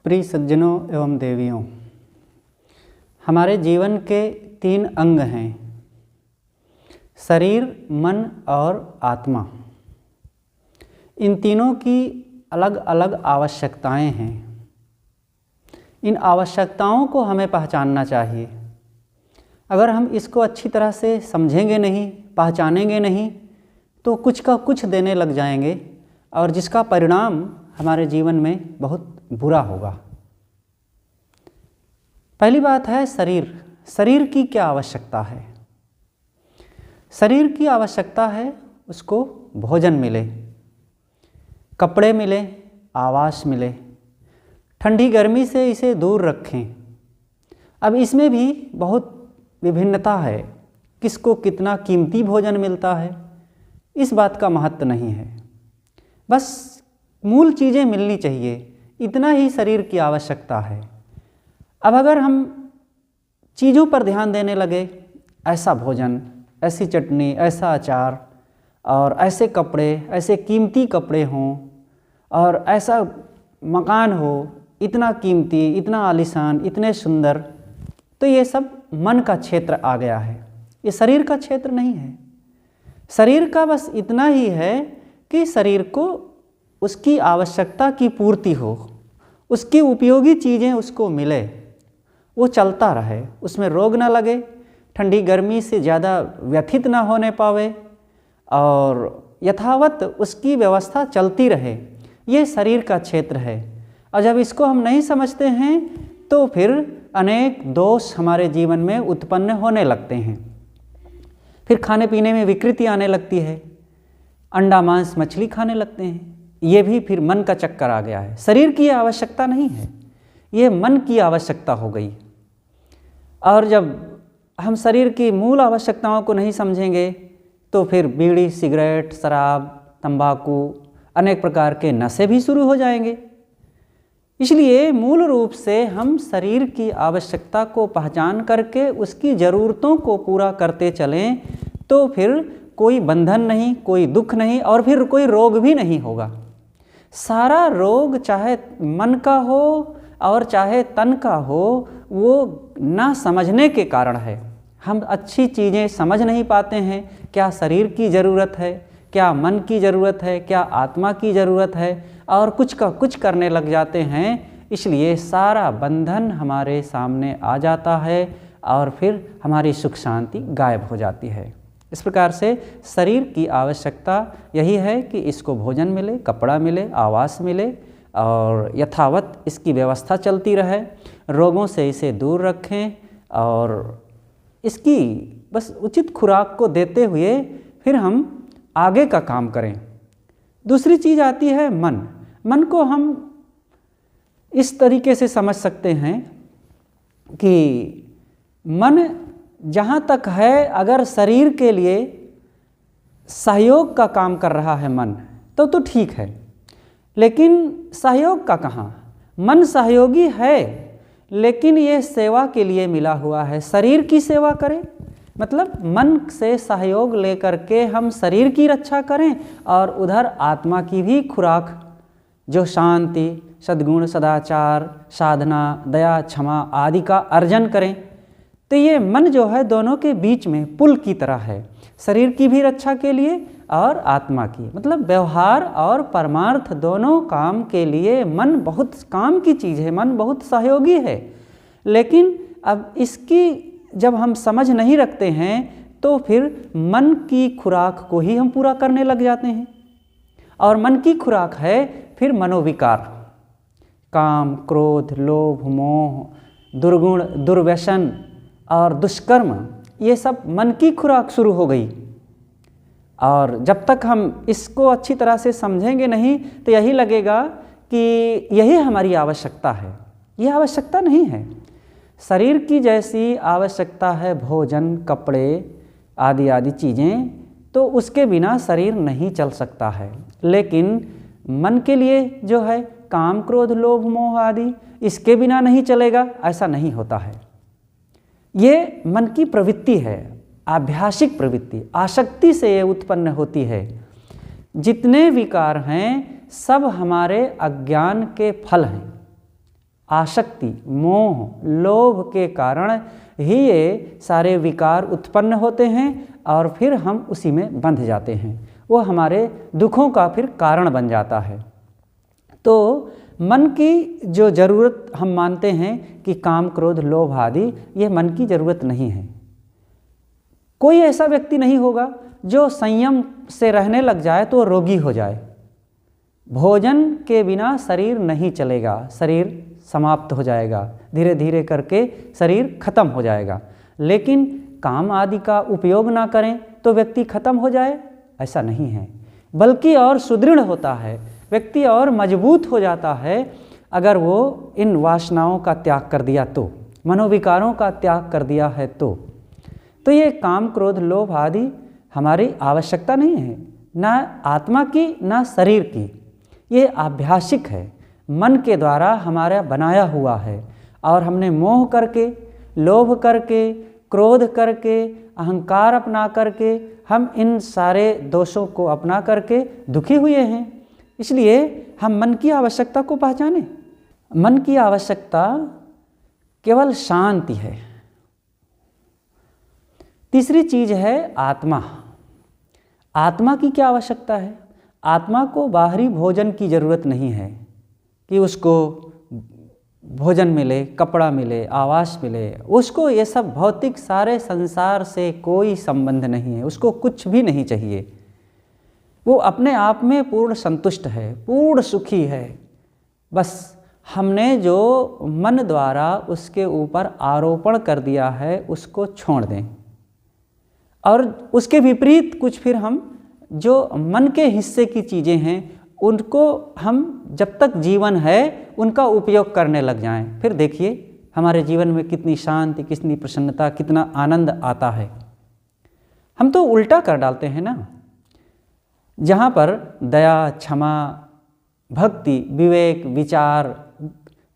प्रिय सज्जनों एवं देवियों, हमारे जीवन के 3 अंग हैं, शरीर, मन और आत्मा। इन तीनों की अलग अलग आवश्यकताएं हैं। इन आवश्यकताओं को हमें पहचानना चाहिए। अगर हम इसको अच्छी तरह से समझेंगे नहीं, पहचानेंगे नहीं, तो कुछ का कुछ देने लग जाएंगे और जिसका परिणाम हमारे जीवन में बहुत बुरा होगा। पहली बात है शरीर। शरीर की क्या आवश्यकता है? शरीर की आवश्यकता है उसको भोजन मिले, कपड़े मिले, आवास मिले, ठंडी गर्मी से इसे दूर रखें। अब इसमें भी बहुत विभिन्नता है, किसको कितना कीमती भोजन मिलता है इस बात का महत्व नहीं है। बस मूल चीज़ें मिलनी चाहिए, इतना ही शरीर की आवश्यकता है। अब अगर हम चीज़ों पर ध्यान देने लगे, ऐसा भोजन, ऐसी चटनी, ऐसा अचार और ऐसे कपड़े, ऐसे कीमती कपड़े हों और ऐसा मकान हो, इतना कीमती, इतना आलीशान, इतने सुंदर, तो ये सब मन का क्षेत्र आ गया है, ये शरीर का क्षेत्र नहीं है। शरीर का बस इतना ही है कि शरीर को उसकी आवश्यकता की पूर्ति हो, उसकी उपयोगी चीज़ें उसको मिले, वो चलता रहे, उसमें रोग ना लगे, ठंडी गर्मी से ज़्यादा व्यथित ना होने पावे और यथावत उसकी व्यवस्था चलती रहे। ये शरीर का क्षेत्र है। और जब इसको हम नहीं समझते हैं तो फिर अनेक दोष हमारे जीवन में उत्पन्न होने लगते हैं। फिर खाने पीने में विकृति आने लगती है, अंडा मांस मछली खाने लगते हैं। ये भी फिर मन का चक्कर आ गया है। शरीर की आवश्यकता नहीं है, ये मन की आवश्यकता हो गई। और जब हम शरीर की मूल आवश्यकताओं को नहीं समझेंगे तो फिर बीड़ी, सिगरेट, शराब, तंबाकू, अनेक प्रकार के नशे भी शुरू हो जाएंगे। इसलिए मूल रूप से हम शरीर की आवश्यकता को पहचान करके उसकी ज़रूरतों को पूरा करते चलें तो फिर कोई बंधन नहीं, कोई दुख नहीं और फिर कोई रोग भी नहीं होगा। सारा रोग चाहे मन का हो और चाहे तन का हो, वो ना समझने के कारण है। हम अच्छी चीज़ें समझ नहीं पाते हैं, क्या शरीर की ज़रूरत है, क्या मन की ज़रूरत है, क्या आत्मा की ज़रूरत है, और कुछ का कुछ करने लग जाते हैं। इसलिए सारा बंधन हमारे सामने आ जाता है और फिर हमारी सुख शांति गायब हो जाती है। इस प्रकार से शरीर की आवश्यकता यही है कि इसको भोजन मिले, कपड़ा मिले, आवास मिले और यथावत इसकी व्यवस्था चलती रहे, रोगों से इसे दूर रखें और इसकी बस उचित खुराक को देते हुए फिर हम आगे का काम करें। दूसरी चीज़ आती है मन। मन को हम इस तरीके से समझ सकते हैं कि मन जहाँ तक है, अगर शरीर के लिए सहयोग का काम कर रहा है मन, तो ठीक है। लेकिन सहयोग का कहाँ? मन सहयोगी है, लेकिन ये सेवा के लिए मिला हुआ है। शरीर की सेवा करें, मतलब मन से सहयोग लेकर के हम शरीर की रक्षा करें और उधर आत्मा की भी खुराक, जो शांति, सद्गुण, सदाचार, साधना, दया, क्षमा आदि का अर्जन करें। तो ये मन जो है दोनों के बीच में पुल की तरह है, शरीर की भी रक्षा के लिए और आत्मा की, मतलब व्यवहार और परमार्थ दोनों काम के लिए मन बहुत काम की चीज़ है, मन बहुत सहयोगी है। लेकिन अब इसकी जब हम समझ नहीं रखते हैं तो फिर मन की खुराक को ही हम पूरा करने लग जाते हैं। और मन की खुराक है फिर मनोविकार, काम, क्रोध, लोभ, मोह, दुर्गुण, दुर्व्यसन और दुष्कर्म, ये सब मन की खुराक शुरू हो गई। और जब तक हम इसको अच्छी तरह से समझेंगे नहीं तो यही लगेगा कि यही हमारी आवश्यकता है। यह आवश्यकता नहीं है। शरीर की जैसी आवश्यकता है भोजन, कपड़े आदि आदि चीज़ें, तो उसके बिना शरीर नहीं चल सकता है। लेकिन मन के लिए जो है काम, क्रोध, लोभ, मोह आदि, इसके बिना नहीं चलेगा, ऐसा नहीं होता है। ये मन की प्रवृत्ति है, आभ्यासिक प्रवृत्ति, आसक्ति से ये उत्पन्न होती है। जितने विकार हैं सब हमारे अज्ञान के फल हैं। आसक्ति, मोह, लोभ के कारण ही ये सारे विकार उत्पन्न होते हैं और फिर हम उसी में बंध जाते हैं। वो हमारे दुखों का फिर कारण बन जाता है। तो मन की जो ज़रूरत हम मानते हैं कि काम, क्रोध, लोभ आदि, ये मन की ज़रूरत नहीं है। कोई ऐसा व्यक्ति नहीं होगा जो संयम से रहने लग जाए तो रोगी हो जाए। भोजन के बिना शरीर नहीं चलेगा, शरीर समाप्त हो जाएगा, धीरे धीरे करके शरीर खत्म हो जाएगा। लेकिन काम आदि का उपयोग ना करें तो व्यक्ति खत्म हो जाए, ऐसा नहीं है, बल्कि और सुदृढ़ होता है, व्यक्ति और मजबूत हो जाता है अगर वो इन वासनाओं का त्याग कर दिया तो, मनोविकारों का त्याग कर दिया है तो ये काम, क्रोध, लोभ आदि हमारी आवश्यकता नहीं है, ना आत्मा की ना शरीर की। ये आभ्यासिक है, मन के द्वारा हमारा बनाया हुआ है और हमने मोह करके, लोभ करके, क्रोध करके, अहंकार अपना करके हम इन सारे दोषों को अपना करके दुखी हुए हैं। इसलिए हम मन की आवश्यकता को पहचानें। मन की आवश्यकता केवल शांति है। तीसरी चीज है आत्मा। आत्मा की क्या आवश्यकता है? आत्मा को बाहरी भोजन की ज़रूरत नहीं है कि उसको भोजन मिले, कपड़ा मिले, आवास मिले। उसको ये सब भौतिक सारे संसार से कोई संबंध नहीं है, उसको कुछ भी नहीं चाहिए। वो अपने आप में पूर्ण संतुष्ट है, पूर्ण सुखी है। बस हमने जो मन द्वारा उसके ऊपर आरोपण कर दिया है उसको छोड़ दें और उसके विपरीत कुछ फिर हम जो मन के हिस्से की चीज़ें हैं उनको हम जब तक जीवन है उनका उपयोग करने लग जाएं। फिर देखिए हमारे जीवन में कितनी शांति, कितनी प्रसन्नता, कितना आनंद आता है। हम तो उल्टा कर डालते हैं ना, जहाँ पर दया, क्षमा, भक्ति, विवेक, विचार,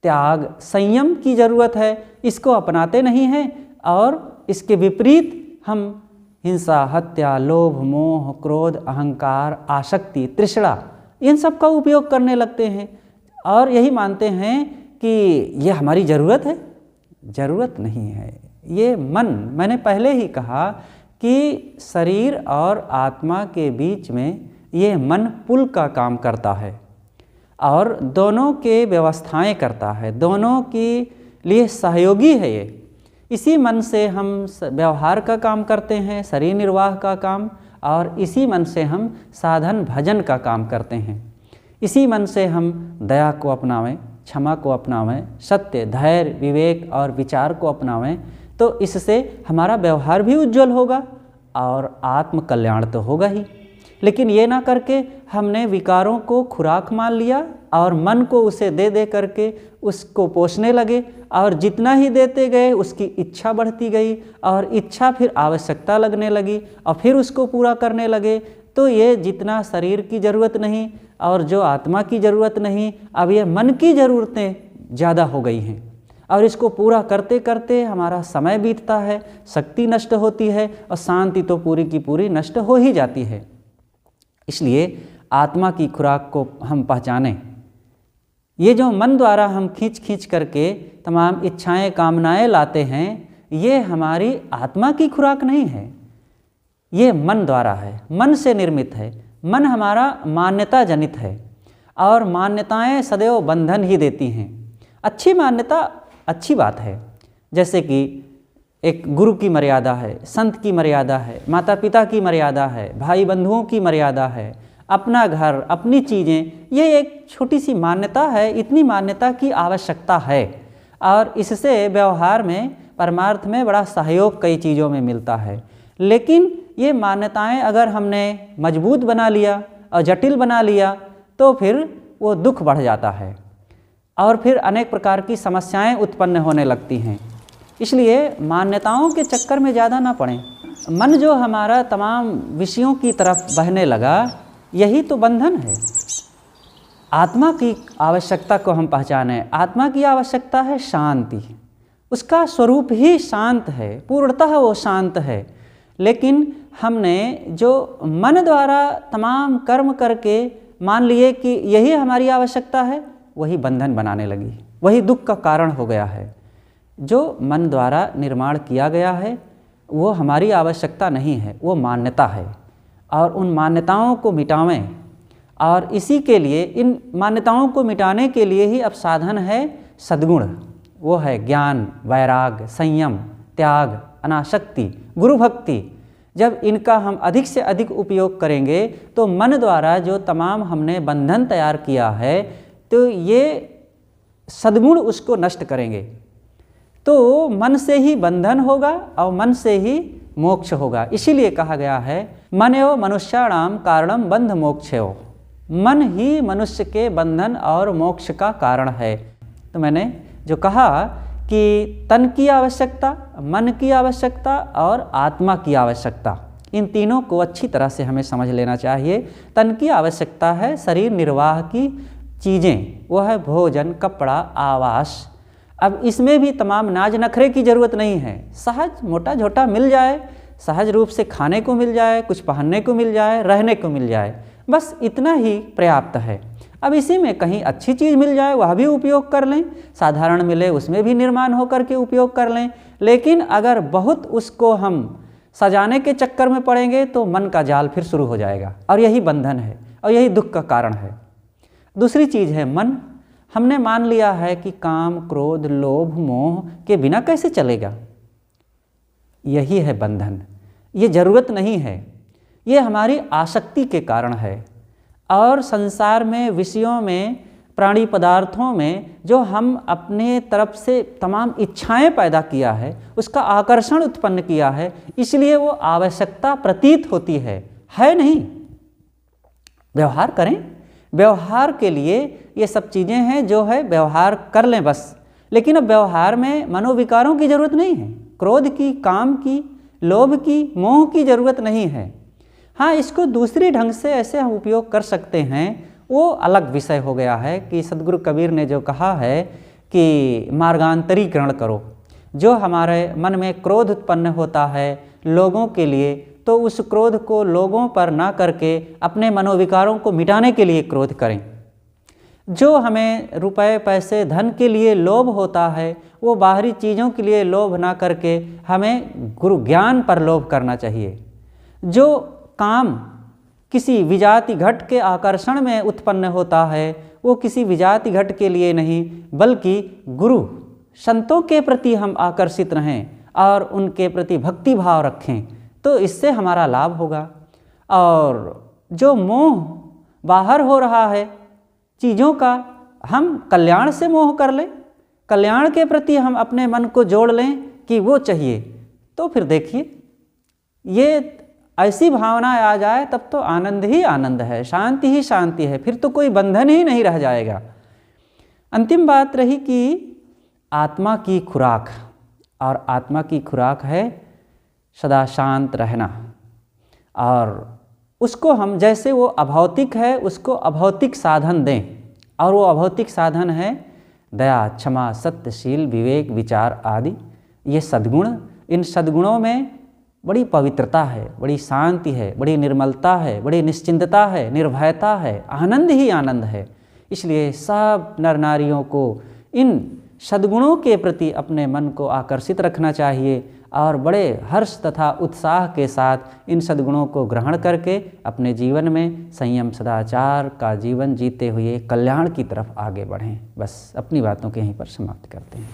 त्याग, संयम की ज़रूरत है, इसको अपनाते नहीं हैं और इसके विपरीत हम हिंसा, हत्या, लोभ, मोह, क्रोध, अहंकार, आसक्ति, तृष्णा, इन सब का उपयोग करने लगते हैं और यही मानते हैं कि ये हमारी ज़रूरत है। ज़रूरत नहीं है। ये मन, मैंने पहले ही कहा कि शरीर और आत्मा के बीच में ये मन पुल का काम करता है और दोनों के व्यवस्थाएं करता है, दोनों के लिए सहयोगी है ये। इसी मन से हम व्यवहार का काम करते हैं, शरीर निर्वाह का काम, और इसी मन से हम साधन भजन का काम करते हैं। इसी मन से हम दया को अपनावें, क्षमा को अपनावें, सत्य, धैर्य, विवेक और विचार को अपनावें, तो इससे हमारा व्यवहार भी उज्जवल होगा और आत्म कल्याण तो होगा ही। लेकिन ये ना करके हमने विकारों को खुराक मान लिया और मन को उसे दे दे करके उसको पोषने लगे और जितना ही देते गए उसकी इच्छा बढ़ती गई और इच्छा फिर आवश्यकता लगने लगी और फिर उसको पूरा करने लगे। तो ये जितना शरीर की ज़रूरत नहीं और जो आत्मा की ज़रूरत नहीं, अब ये मन की ज़रूरतें ज़्यादा हो गई हैं और इसको पूरा करते करते हमारा समय बीतता है, शक्ति नष्ट होती है और शांति तो पूरी की पूरी नष्ट हो ही जाती है। इसलिए आत्मा की खुराक को हम पहचानें। ये जो मन द्वारा हम खींच खींच करके तमाम इच्छाएं, कामनाएं लाते हैं, ये हमारी आत्मा की खुराक नहीं है, ये मन द्वारा है, मन से निर्मित है। मन हमारा मान्यता जनित है और मान्यताएं सदैव बंधन ही देती हैं। अच्छी मान्यता अच्छी बात है, जैसे कि एक गुरु की मर्यादा है, संत की मर्यादा है, माता पिता की मर्यादा है, भाई बंधुओं की मर्यादा है, अपना घर, अपनी चीज़ें, ये एक छोटी सी मान्यता है। इतनी मान्यता की आवश्यकता है और इससे व्यवहार में, परमार्थ में बड़ा सहयोग कई चीज़ों में मिलता है। लेकिन ये मान्यताएं अगर हमने मजबूत बना लिया और जटिल बना लिया तो फिर वो दुख बढ़ जाता है और फिर अनेक प्रकार की समस्याएं उत्पन्न होने लगती हैं। इसलिए मान्यताओं के चक्कर में ज़्यादा ना पड़ें। मन जो हमारा तमाम विषयों की तरफ बहने लगा, यही तो बंधन है। आत्मा की आवश्यकता को हम पहचानें। आत्मा की आवश्यकता है शांति, उसका स्वरूप ही शांत है, पूर्णतः वो शांत है। लेकिन हमने जो मन द्वारा तमाम कर्म करके मान लिए कि यही हमारी आवश्यकता है, वही बंधन बनाने लगी, वही दुख का कारण हो गया है। जो मन द्वारा निर्माण किया गया है वो हमारी आवश्यकता नहीं है, वो मान्यता है, और उन मान्यताओं को मिटावें। और इसी के लिए, इन मान्यताओं को मिटाने के लिए ही अब साधन है सद्गुण। वो है ज्ञान, वैराग, संयम, त्याग, अनासक्ति, गुरु भक्ति। जब इनका हम अधिक से अधिक उपयोग करेंगे तो मन द्वारा जो तमाम हमने बंधन तैयार किया है तो ये सद्गुण उसको नष्ट करेंगे। तो मन से ही बंधन होगा और मन से ही मोक्ष होगा। इसीलिए कहा गया है मन एव मनुष्याणाम कारणम बंध मोक्षयो। मन ही मनुष्य के बंधन और मोक्ष का कारण है। तो मैंने जो कहा कि तन की आवश्यकता, मन की आवश्यकता और आत्मा की आवश्यकता, इन तीनों को अच्छी तरह से हमें समझ लेना चाहिए। तन की आवश्यकता है शरीर निर्वाह की चीज़ें, वो है भोजन, कपड़ा, आवास। अब इसमें भी तमाम नाज नखरे की ज़रूरत नहीं है। सहज मोटा झोटा मिल जाए, सहज रूप से खाने को मिल जाए, कुछ पहनने को मिल जाए, रहने को मिल जाए, बस इतना ही पर्याप्त है। अब इसी में कहीं अच्छी चीज़ मिल जाए वह भी उपयोग कर लें, साधारण मिले उसमें भी निर्माण होकर के उपयोग कर लें। लेकिन अगर बहुत उसको हम सजाने के चक्कर में पड़ेंगे तो मन का जाल फिर शुरू हो जाएगा, और यही बंधन है और यही दुख का कारण है। दूसरी चीज़ है मन। हमने मान लिया है कि काम, क्रोध, लोभ, मोह के बिना कैसे चलेगा, यही है बंधन। ये ज़रूरत नहीं है, ये हमारी आसक्ति के कारण है। और संसार में, विषयों में, प्राणी पदार्थों में जो हम अपने तरफ से तमाम इच्छाएं पैदा किया है, उसका आकर्षण उत्पन्न किया है, इसलिए वो आवश्यकता प्रतीत होती है नहीं। व्यवहार करें, व्यवहार के लिए ये सब चीज़ें हैं जो है व्यवहार कर लें बस। लेकिन अब व्यवहार में मनोविकारों की ज़रूरत नहीं है, क्रोध की, काम की, लोभ की, मोह की ज़रूरत नहीं है। हाँ, इसको दूसरी ढंग से ऐसे हम उपयोग कर सकते हैं, वो अलग विषय हो गया है। कि सदगुरु कबीर ने जो कहा है कि मार्गांतरीकरण करो। जो हमारे मन में क्रोध उत्पन्न होता है लोगों के लिए, तो उस क्रोध को लोगों पर ना करके अपने मनोविकारों को मिटाने के लिए क्रोध करें। जो हमें रुपए, पैसे, धन के लिए लोभ होता है, वो बाहरी चीज़ों के लिए लोभ ना करके हमें गुरु ज्ञान पर लोभ करना चाहिए। जो काम किसी विजाति घट के आकर्षण में उत्पन्न होता है, वो किसी विजाति घट के लिए नहीं, बल्कि गुरु संतों के प्रति हम आकर्षित रहें और उनके प्रति भक्ति भाव रखें, तो इससे हमारा लाभ होगा। और जो मोह बाहर हो रहा है चीज़ों का, हम कल्याण से मोह कर लें, कल्याण के प्रति हम अपने मन को जोड़ लें कि वो चाहिए, तो फिर देखिए ये ऐसी भावना आ जाए तब तो आनंद ही आनंद है, शांति ही शांति है, फिर तो कोई बंधन ही नहीं रह जाएगा। अंतिम बात रही कि आत्मा की खुराक, और आत्मा की खुराक है सदा शांत रहना। और उसको हम, जैसे वो अभौतिक है, उसको अभौतिक साधन दें, और वो अभौतिक साधन है दया, क्षमा, सत्यशील, विवेक, विचार आदि। ये सद्गुण, इन सद्गुणों में बड़ी पवित्रता है, बड़ी शांति है, बड़ी निर्मलता है, बड़ी निश्चिंतता है, निर्भयता है, आनंद ही आनंद है। इसलिए सब नर नारियों को इन सद्गुणों के प्रति अपने मन को आकर्षित रखना चाहिए, और बड़े हर्ष तथा उत्साह के साथ इन सद्गुणों को ग्रहण करके अपने जीवन में संयम सदाचार का जीवन जीते हुए कल्याण की तरफ आगे बढ़ें। बस अपनी बातों को यहीं पर समाप्त करते हैं।